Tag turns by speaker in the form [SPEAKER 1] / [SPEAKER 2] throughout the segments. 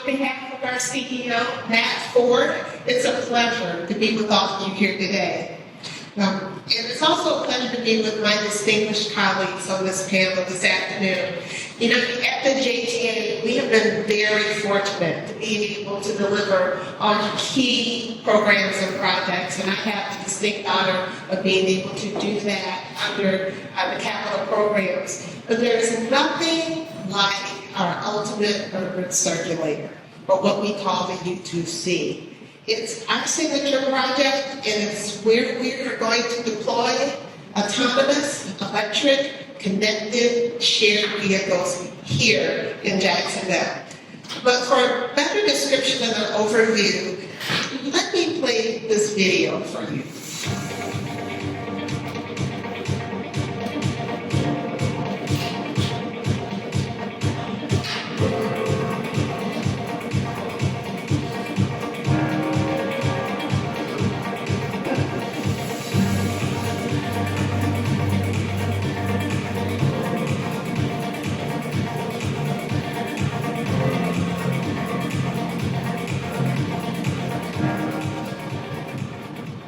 [SPEAKER 1] behalf of our CEO, Matt Ford, it's a pleasure to be with all of you here today. And it's also a pleasure to be with my distinguished colleagues on this panel this afternoon. You know, at the JTA, we have been very fortunate to be able to deliver on key programs and projects, and I have the distinct honor of being able to do that under the capital programs. But there's nothing like our ultimate urban circulator, or what we call the U2C. It's our signature project, and it's where we are going to deploy autonomous, electric, connected, shared vehicles here in Jacksonville. But for a better description and an overview, let me play this video for you.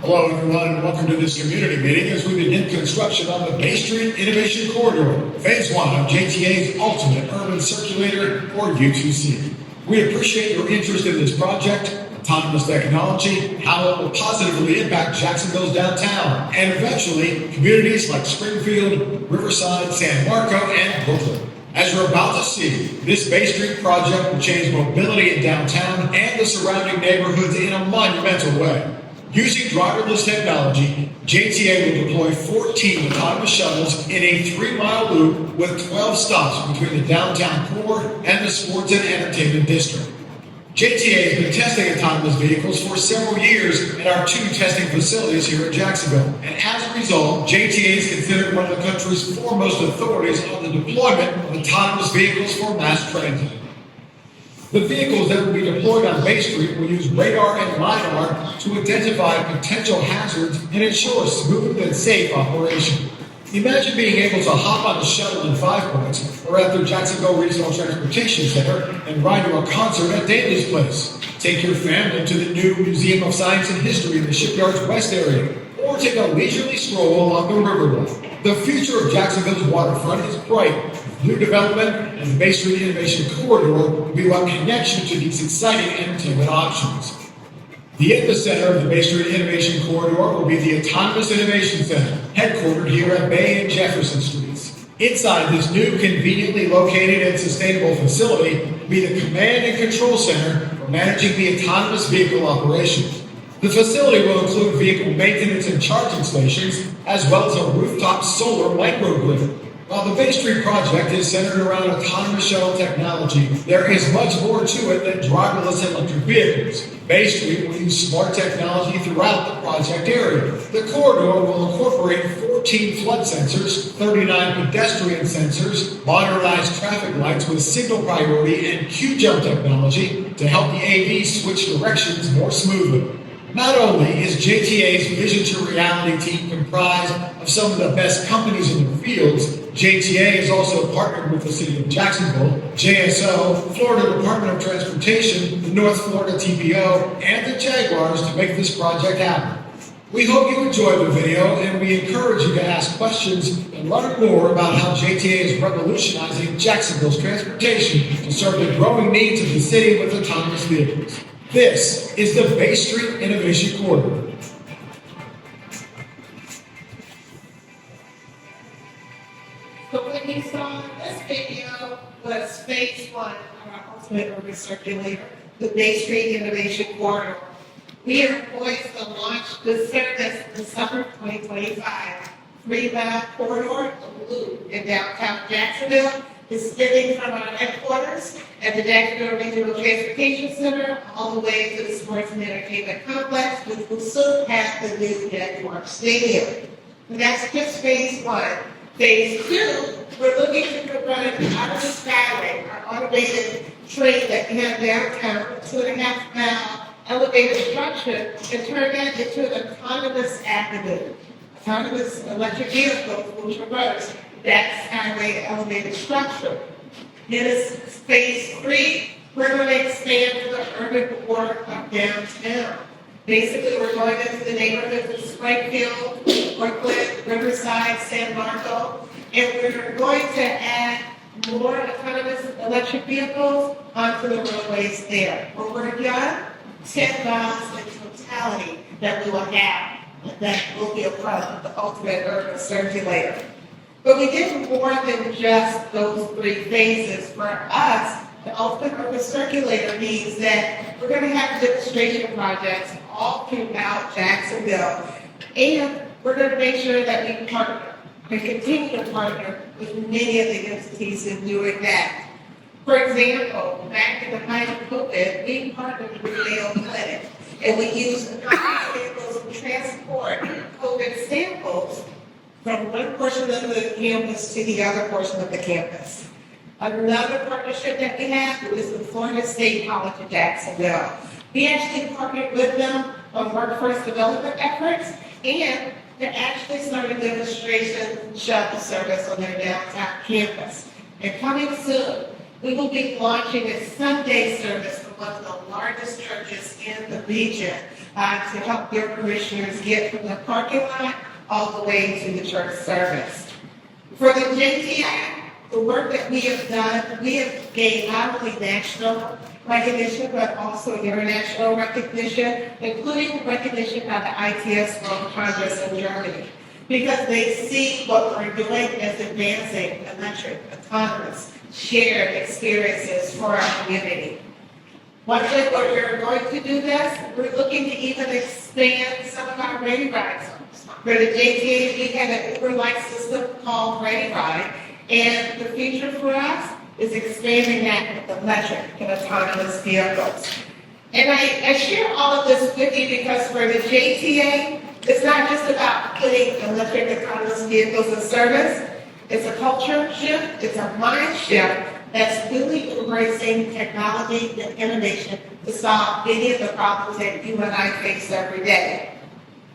[SPEAKER 2] Hello everyone, and welcome to this community meeting as we begin construction on the Bay Street Innovation Corridor, Phase 1 of JTA's Ultimate Urban Circulator, or U2C. We appreciate your interest in this project, autonomous technology, how it will positively impact Jacksonville's downtown, and eventually communities like Springfield, Riverside, San Marco, and Brooklyn. As you're about to see, this Bay Street project will change mobility in downtown and the surrounding neighborhoods in a monumental way. Using driverless technology, JTA will deploy 14 autonomous shuttles in a 3-mile loop with 12 stops between the downtown core and the sports and entertainment district. JTA has been testing autonomous vehicles for several years at our 2 testing facilities here in Jacksonville. And as a result, JTA is considered one of the country's foremost authorities on the deployment of autonomous vehicles for mass transit. The vehicles that will be deployed on Bay Street will use radar and LiDAR to identify potential hazards and ensure smooth and safe operation. Imagine being able to hop on a shuttle in 5 Points or at the Jacksonville Regional Transportation Center and ride to a concert at Daly's Place. Take your family to the new Museum of Science and History in the Shipyard's West area, or take a leisurely stroll along the riverway. The future of Jacksonville's waterfront is bright. New development and the Bay Street Innovation Corridor will be about connection to these exciting entertainment options. The epicenter of the Bay Street Innovation Corridor will be the Autonomous Innovation Center, headquartered here at Bay and Jefferson Streets. Inside this new, conveniently located and sustainable facility will be the command and control center for managing the autonomous vehicle operations. The facility will include vehicle maintenance and charging stations, as well as a rooftop solar microgrid. While the Bay Street project is centered around autonomous shuttle technology, there is much more to it than driverless electric vehicles. Bay Street will use smart technology throughout the project area. The corridor will incorporate 14 flood sensors, 39 pedestrian sensors, modernized traffic lights with signal priority and Q-jump technology to help the AV switch directions more smoothly. Not only is JTA's Vision to Reality team comprised of some of the best companies in their fields, JTA has also partnered with the City of Jacksonville, JSO, Florida Department of Transportation, the North Florida TPO, and the Jaguars to make this project happen. We hope you enjoyed the video, and we encourage you to ask questions and learn more about how JTA is revolutionizing Jacksonville's transportation to serve the growing needs of the city with autonomous vehicles. This is the Bay Street Innovation Corridor.
[SPEAKER 1] So what you saw in this video was Phase 1 of our Ultimate Urban Circulator, the Bay Street Innovation Corridor. We are poised to launch this service in summer 2025. 3-mile corridor, the loop in downtown Jacksonville, is spinning from our headquarters at the Jacksonville Regional Transportation Center all the way to the Sports and Entertainment Complex, which will soon have the new Jaguar Stadium. And that's just Phase 1. Phase 2, we're looking to convert our Skyway, our automated train that we have downtown, 2.5-mile elevated structure, and turn that into an autonomous avenue. Autonomous electric vehicles will traverse that Skyway elevated structure. It is Phase 3, We're going to expand to the urban core of downtown. Basically, we're going into the neighborhoods of Springfield, Brooklyn, Riverside, San Marco, and we're going to add more autonomous electric vehicles onto the roadways there. When we're done, 10 miles in totality that we will have, that will be a part of the ultimate urban circulator. But we did more than just those 3 phases. For us, the ultimate urban circulator means that we're going to have demonstration projects all throughout Jacksonville. And we're going to make sure that we partner and continue to partner with many of the entities in doing that. For example, back in the height of COVID, we partnered with Mayo Clinic, and we used vehicles to transport COVID samples from one portion of the campus to the other portion of the campus. Another partnership that we have is the Florida State College of Jacksonville. We actually partnered with them on workforce development efforts, and they're actually starting demonstration shuttle service on their downtown campus. And coming soon, we will be launching a Sunday service for one of the largest churches in the region to help their parishioners get from the parking lot all the way to the church service. For the JTA, the work that we have done, we have gained not only national recognition, but also international recognition, including recognition by the ITS World Congress in Germany, because they see what we're doing as advancing electric, autonomous, shared experiences for our community. One thing where we're going to do this, we're looking to even expand some of our Ready Ride zones. For the JTA, we have an Uber-like system called Ready Ride, and the future for us is expanding that with electric and autonomous vehicles. And I share all of this with you because for the JTA, it's not just about putting electric autonomous vehicles in service. It's a culture shift, it's a mind shift that's really embracing technology and innovation to solve many of the problems that you and I face every day.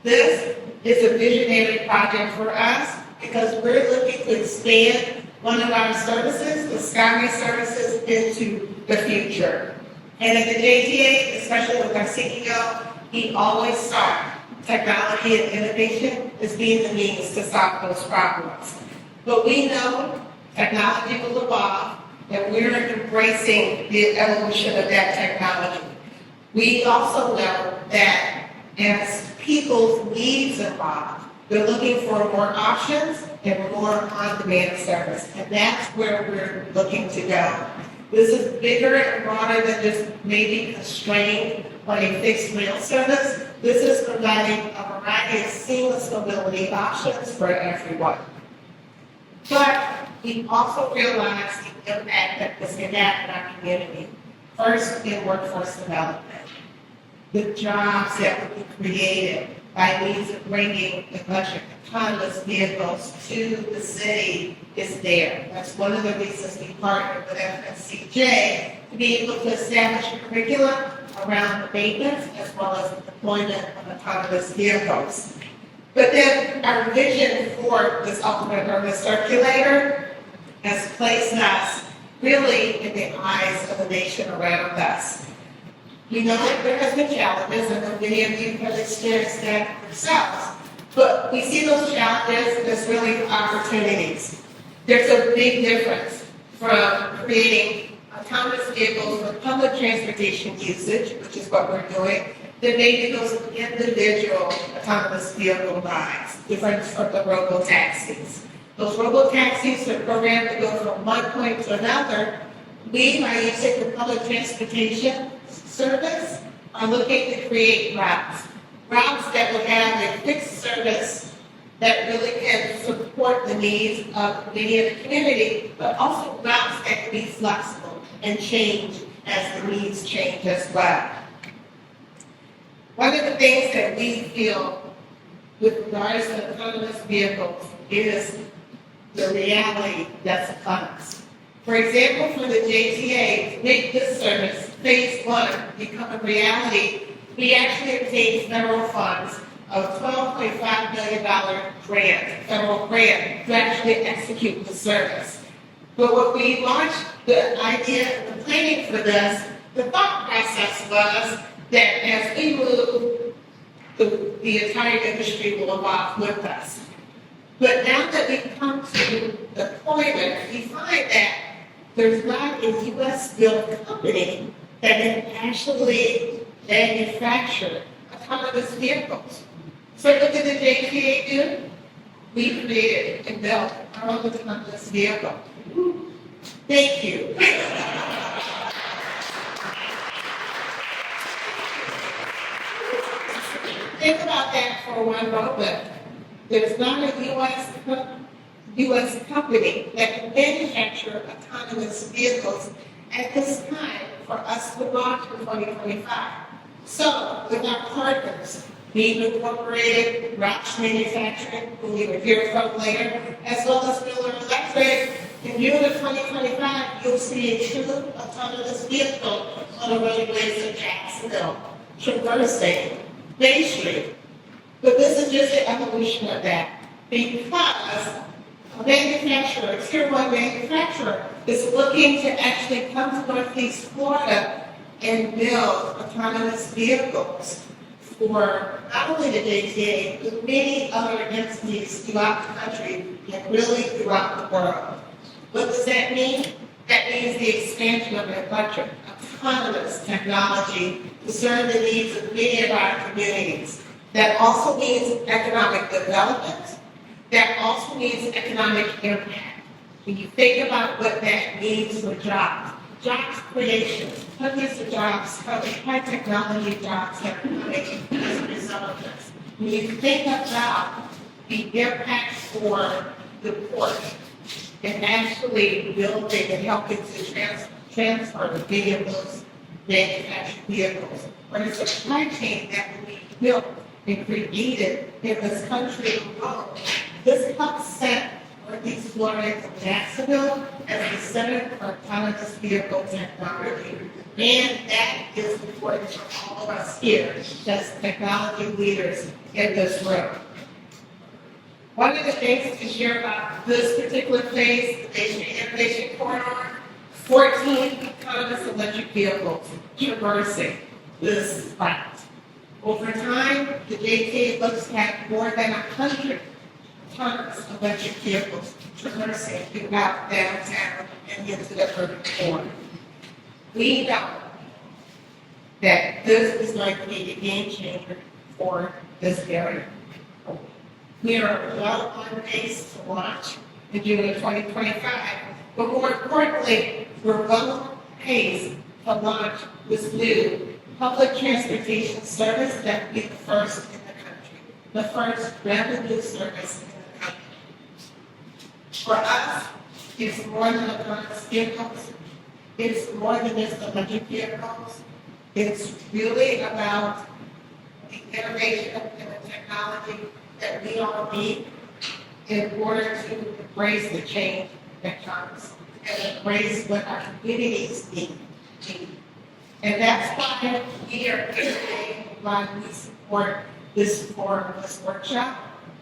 [SPEAKER 1] This is a visionary project for us because we're looking to expand one of our services, the Skyway services, into the future. And at the JTA, especially with our CEO, he always saw technology and innovation as being the means to solve those problems. But we know technology will evolve, and we're embracing the evolution of that technology. We also know that as people's needs evolve, they're looking for more options and more on-demand service, and that's where we're looking to go. This is bigger and broader than just maybe constrained on a fixed rail service. This is providing a variety of seamless mobility options for everyone. But we also realize the impact that this can have in our community. First, in workforce development. The jobs that will be created by means of bringing electric autonomous vehicles to the city is there. That's one of the reasons we partnered with FSCJ to be able to establish a curriculum around the maintenance as well as the deployment of autonomous vehicles. But then our vision for this ultimate urban circulator has placed us really in the eyes of the nation around us. We know that there has been challenges, and many of you have experienced that yourselves, but we see those challenges as really opportunities. There's a big difference from creating autonomous vehicles for public transportation usage, which is what we're doing, than maybe those individual autonomous vehicle rides, different from the robo-taxis. Those robo-taxis are programmed to go from one point to another. We, by using the public transportation service, are looking to create routes that will have a fixed service that really can support the needs of many of the community, but also routes that can be flexible and change as the needs change as well. One of the things that we feel with regards to autonomous vehicles is the reality that's upon us. For example, for the JTA, to make this service, phase one, become a reality, we actually obtained federal funds of $12.5 million grant, federal grant, to actually execute the service. But when we launched the idea, the planning for this, the thought process was that as we move, the entire industry will evolve with us. But now that we've come to deployment, we find that there's not a US-built company that can actually manufacture autonomous vehicles. So what did the JTA do? We created and built our own autonomous vehicle. Thank you. Think about that for one moment. There's not a U.S. company that can manufacture autonomous vehicles at this time for us to launch in 2025. So, with our partners, Beam Incorporated, Roush Manufacturing, who we will hear from later, as well as Miller Electric, in June of 2025, you'll see a true autonomous vehicle on the roadways of Jacksonville, traversing Bay Street. But this is just the evolution of that, because a manufacturer, a tier one manufacturer, is looking to actually come to Northeast Florida and build autonomous vehicles for not only the JTA, but many other entities throughout the country and really throughout the world. What does that mean? That means the expansion of the budget, autonomous technology to serve the needs of many of our communities. That also means economic development. That also means economic impact. When you think about what that means for jobs creation, hundreds of jobs, high technology jobs that are coming as a result of this. When you think about the impact for the port and actually building and helping to transfer many of those manufactured vehicles, or the supply chain that will be built and created in this country alone, this helps set Northeast Florida and Jacksonville as the center for autonomous vehicle technology. And that is important for all of us here as technology leaders in this room. One of the things to share about this particular phase, the Innovation Corridor, 14 autonomous electric vehicles traversing this route. Over time, the JTA looks at more than 100 autonomous electric vehicles traversing throughout downtown and into the urban core. We know that this is going to be a game changer for this area. We are well on pace to launch in June of 2025, but more importantly, we're well on pace to launch this new public transportation service that will be the first in the country, the first revenue service in the country. For us, it's more than autonomous vehicles. It's more than just electric vehicles. It's really about the innovation and the technology that we all need in order to embrace the change that comes and embrace what our communities need. And that's why we are here today, why we support this forum, this workshop,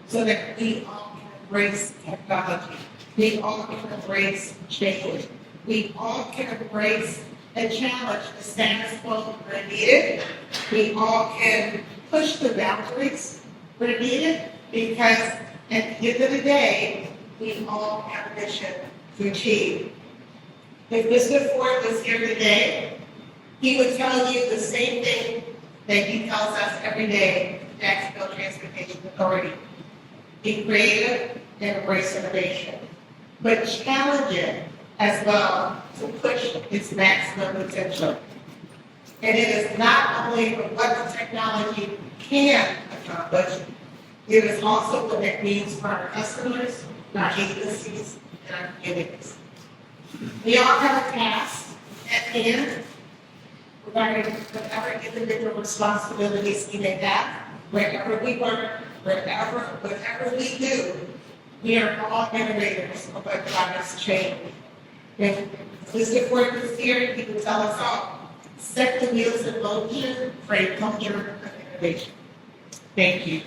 [SPEAKER 1] so that we all can embrace technology. We all can embrace change. We all can embrace and challenge the status quo where needed. We all can push the boundaries where needed, because at the end of the day, we all have a mission to achieve. If Mr. Ford was here today, he would tell you the same thing that he tells us every day at the Jacksonville Transportation Authority. Be creative and embrace innovation, but challenge it as well to push its maximum potential. And it is not only what the technology can accomplish, it is also what it means for our customers, our agencies, and our communities. We all have a task at hand regarding whatever individual responsibilities we may have, wherever we work, whatever we do, we are all innovators of what drives change. If Mr. Ford was here, he would tell us all, set the wheels in motion for a culture of innovation. Thank you.